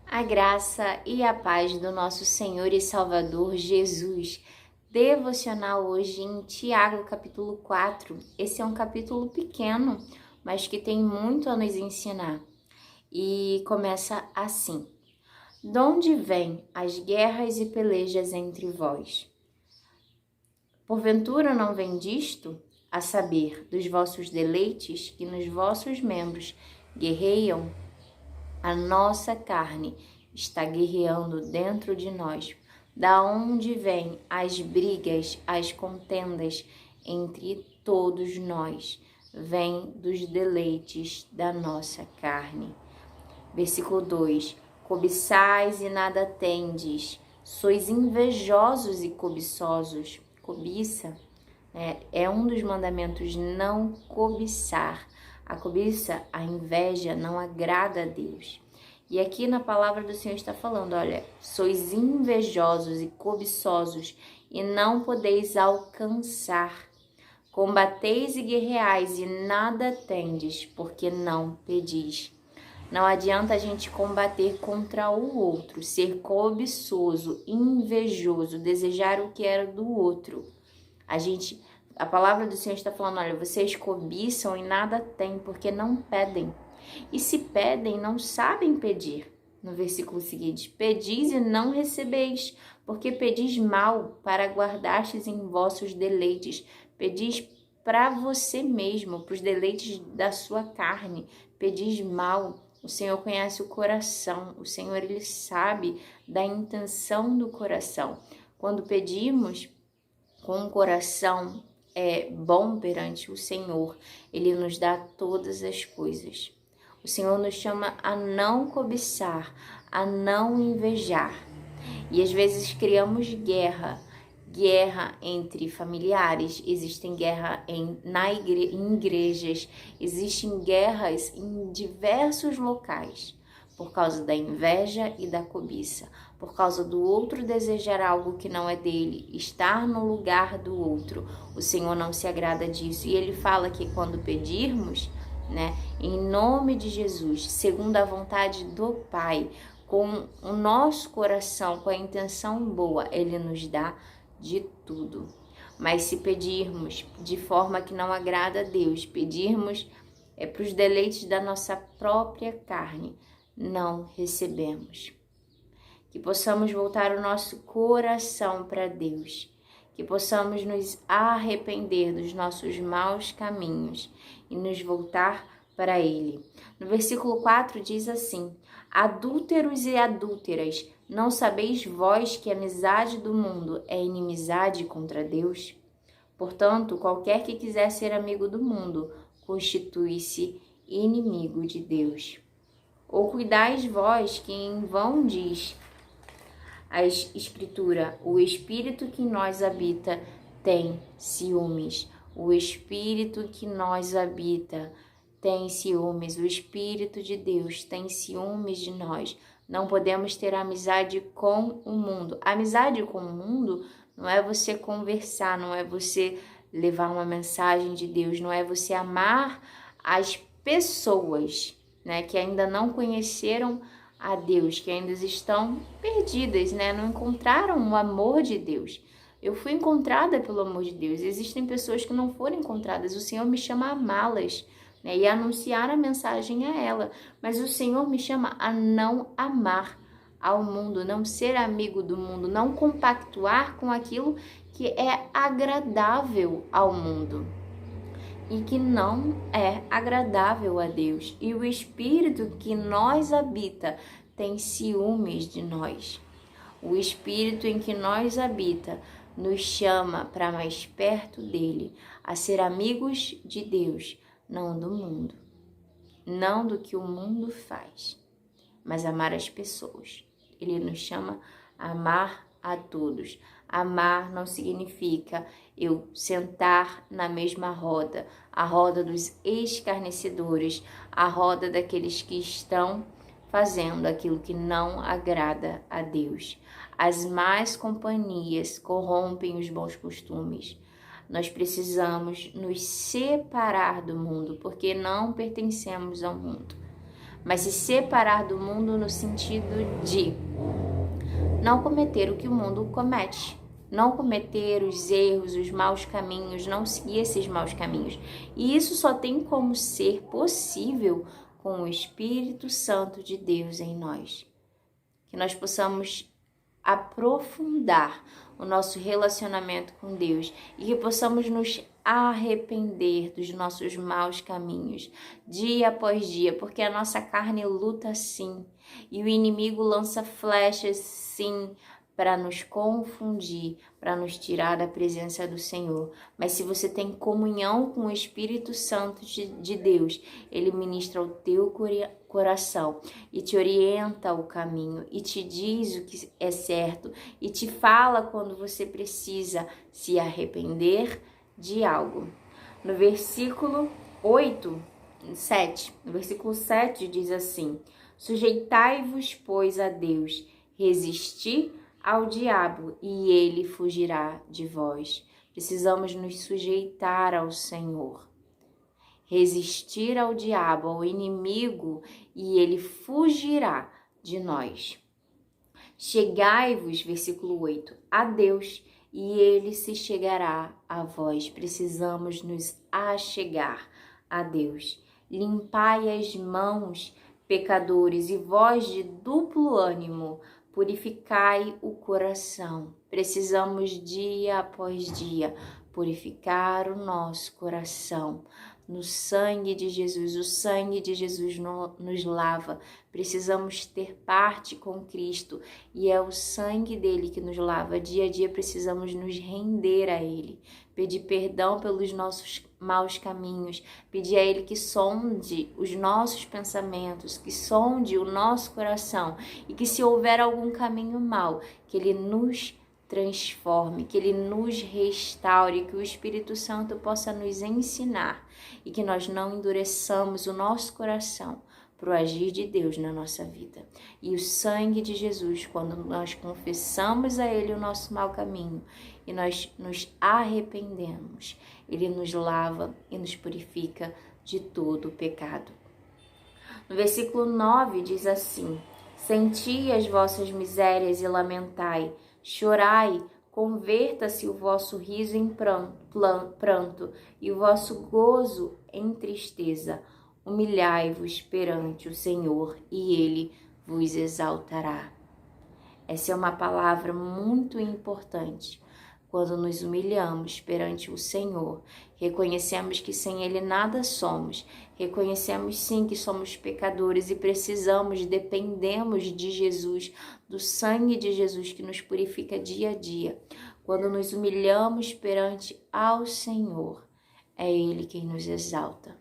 A graça e a paz do nosso Senhor e Salvador Jesus. Devocional hoje em Tiago, capítulo 4. Esse é um capítulo pequeno, mas que tem muito a nos ensinar. E começa assim: De onde vêm as guerras e pelejas entre vós? Porventura não vem disto, a saber, dos vossos deleites que nos vossos membros guerreiam? A nossa carne está guerreando dentro de nós. Da onde vêm as brigas, as contendas entre todos nós? Vem dos deleites da nossa carne. Versículo 2: Cobiçais e nada tendes, sois invejosos e cobiçosos. Cobiça é um dos mandamentos, não cobiçar. A cobiça, a inveja, não agrada a Deus. E aqui na palavra do Senhor está falando, olha, sois invejosos e cobiçosos e não podeis alcançar. Combateis e guerreais e nada tendes, porque não pedis. Não adianta a gente combater contra o outro, ser cobiçoso, invejoso, desejar o que era do outro. A palavra do Senhor está falando, olha, vocês cobiçam e nada têm, porque não pedem. E se pedem, não sabem pedir. No versículo seguinte, pedis e não recebeis, porque pedis mal para guardastes em vossos deleites. Pedis para você mesmo, para os deleites da sua carne. Pedis mal. O Senhor conhece o coração. O Senhor, Ele sabe da intenção do coração. Quando pedimos com o coração bom perante o Senhor, Ele nos dá todas as coisas. O Senhor nos chama a não cobiçar, a não invejar. E às vezes criamos guerra entre familiares, existem guerra em igrejas, existem guerras em diversos locais, por causa da inveja e da cobiça, por causa do outro desejar algo que não é dele, estar no lugar do outro. O Senhor não se agrada disso. E Ele fala que quando pedirmos, em nome de Jesus, segundo a vontade do Pai, com o nosso coração, com a intenção boa, Ele nos dá de tudo. Mas se pedirmos de forma que não agrada a Deus, pedirmos para os deleites da nossa própria carne, não recebemos. Que possamos voltar o nosso coração para Deus, que possamos nos arrepender dos nossos maus caminhos e nos voltar para Ele. No versículo 4 diz assim: Adúlteros e adúlteras, não sabeis vós que a amizade do mundo é inimizade contra Deus? Portanto, qualquer que quiser ser amigo do mundo, constitui-se inimigo de Deus. Ou cuidais vós que em vão diz a Escritura, o Espírito que em nós habita tem ciúmes. O Espírito que nós habita tem ciúmes. O Espírito de Deus tem ciúmes de nós. Não podemos ter amizade com o mundo. Amizade com o mundo não é você conversar, não é você levar uma mensagem de Deus, não é você amar as pessoas, que ainda não conheceram a Deus, que ainda estão perdidas, não encontraram o amor de Deus. Eu fui encontrada pelo amor de Deus. Existem pessoas que não foram encontradas. O Senhor me chama a amá-las, e anunciar a mensagem a ela. Mas o Senhor me chama a não amar ao mundo, não ser amigo do mundo, não compactuar com aquilo que é agradável ao mundo e que não é agradável a Deus. E o Espírito que nós habita tem ciúmes de nós. O Espírito em que nós habita nos chama para mais perto dele, a ser amigos de Deus, não do mundo. Não do que o mundo faz, mas amar as pessoas. Ele nos chama a amar a todos. Amar não significa eu sentar na mesma roda, a roda dos escarnecedores, a roda daqueles que estão fazendo aquilo que não agrada a Deus. As más companhias corrompem os bons costumes. Nós precisamos nos separar do mundo, porque não pertencemos ao mundo. mas se separar do mundo no sentido de não cometer o que o mundo comete. Não cometer os erros, os maus caminhos, não seguir esses maus caminhos. E isso só tem como ser possível com o Espírito Santo de Deus em nós. Que nós possamos aprofundar o nosso relacionamento com Deus e que possamos nos arrepender dos nossos maus caminhos, dia após dia, porque a nossa carne luta sim, e o inimigo lança flechas sim, para nos confundir, para nos tirar da presença do Senhor. Mas se você tem comunhão com o Espírito Santo de Deus, ele ministra o teu coração e te orienta o caminho e te diz o que é certo e te fala quando você precisa se arrepender de algo. No versículo 7 diz assim: sujeitai-vos, pois, a Deus, resisti ao diabo e ele fugirá de vós. Precisamos nos sujeitar ao Senhor. Resistir ao diabo, ao inimigo, e ele fugirá de nós. Chegai-vos, versículo 8, a Deus, e ele se chegará a vós. Precisamos nos achegar a Deus. Limpai as mãos, pecadores, e vós de duplo ânimo, purificai o coração. Precisamos dia após dia purificar o nosso coração. No sangue de Jesus, o sangue de Jesus nos lava. Precisamos ter parte com Cristo e é o sangue dele que nos lava. Dia a dia precisamos nos render a ele, pedir perdão pelos nossos maus caminhos, pedir a ele que sonde os nossos pensamentos, que sonde o nosso coração e que se houver algum caminho mau, que ele nos transforme, que ele nos restaure, que o Espírito Santo possa nos ensinar e que nós não endureçamos o nosso coração para o agir de Deus na nossa vida. E o sangue de Jesus, quando nós confessamos a ele o nosso mau caminho e nós nos arrependemos, ele nos lava e nos purifica de todo o pecado. No versículo 9 diz assim: senti as vossas misérias e lamentai, chorai, converta-se o vosso riso em pranto e o vosso gozo em tristeza. Humilhai-vos perante o Senhor e ele vos exaltará. Essa é uma palavra muito importante. Quando nos humilhamos perante o Senhor, reconhecemos que sem ele nada somos, reconhecemos sim que somos pecadores e dependemos de Jesus, do sangue de Jesus que nos purifica dia a dia. Quando nos humilhamos perante ao Senhor, é ele quem nos exalta.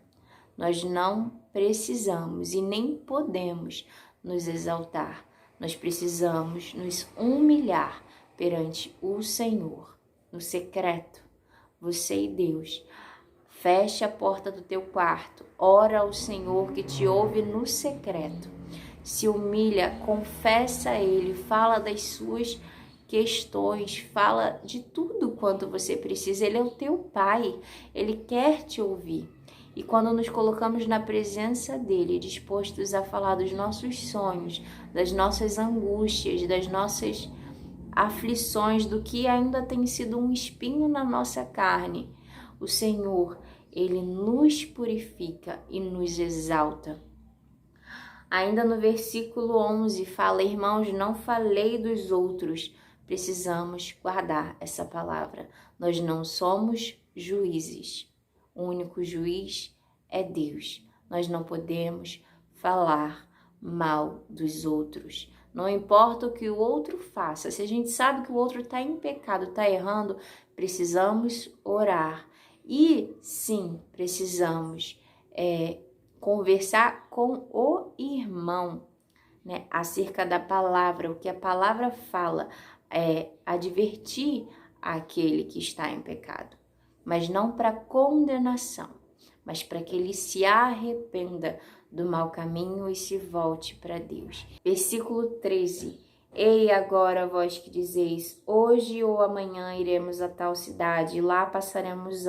Nós não precisamos e nem podemos nos exaltar. Nós precisamos nos humilhar perante o Senhor, no secreto, você e Deus. Feche a porta do teu quarto, ora ao Senhor que te ouve no secreto. Se humilha, confessa a ele, fala das suas questões, fala de tudo quanto você precisa. Ele é o teu Pai, ele quer te ouvir. E quando nos colocamos na presença dele, dispostos a falar dos nossos sonhos, das nossas angústias, das nossas aflições, do que ainda tem sido um espinho na nossa carne, o Senhor, ele nos purifica e nos exalta. Ainda no versículo 11 fala: irmãos, não falei dos outros. Precisamos guardar essa palavra. Nós não somos juízes. O único juiz é Deus. Nós não podemos falar mal dos outros. Não importa o que o outro faça. Se a gente sabe que o outro está em pecado, está errando, precisamos orar. E sim, precisamos conversar com o irmão, né, acerca da palavra, o que a palavra fala, advertir aquele que está em pecado, mas não para condenação, mas para que ele se arrependa do mau caminho e se volte para Deus. Versículo 13. Ei agora vós que dizeis, hoje ou amanhã iremos a tal cidade, e lá passaremos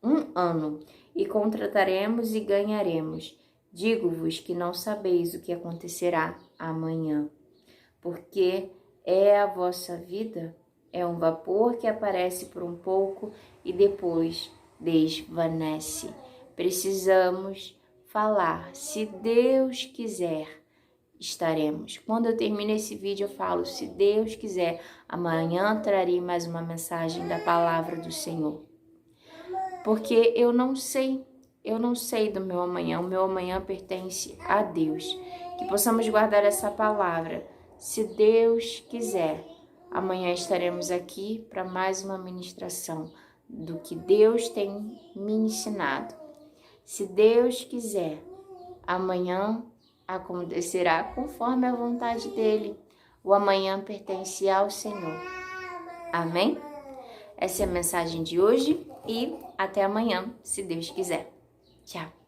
um ano, e contrataremos e ganharemos. Digo-vos que não sabeis o que acontecerá amanhã, porque é a vossa vida, é um vapor que aparece por um pouco e depois desvanece. Precisamos falar, se Deus quiser, estaremos. Quando eu termino esse vídeo, eu falo, se Deus quiser, amanhã trarei mais uma mensagem da palavra do Senhor. Porque eu não sei do meu amanhã, o meu amanhã pertence a Deus. Que possamos guardar essa palavra. Se Deus quiser, amanhã estaremos aqui para mais uma ministração do que Deus tem me ensinado. Se Deus quiser, amanhã acontecerá conforme a vontade dele. O amanhã pertence ao Senhor. Amém? Essa é a mensagem de hoje e até amanhã, se Deus quiser. Tchau.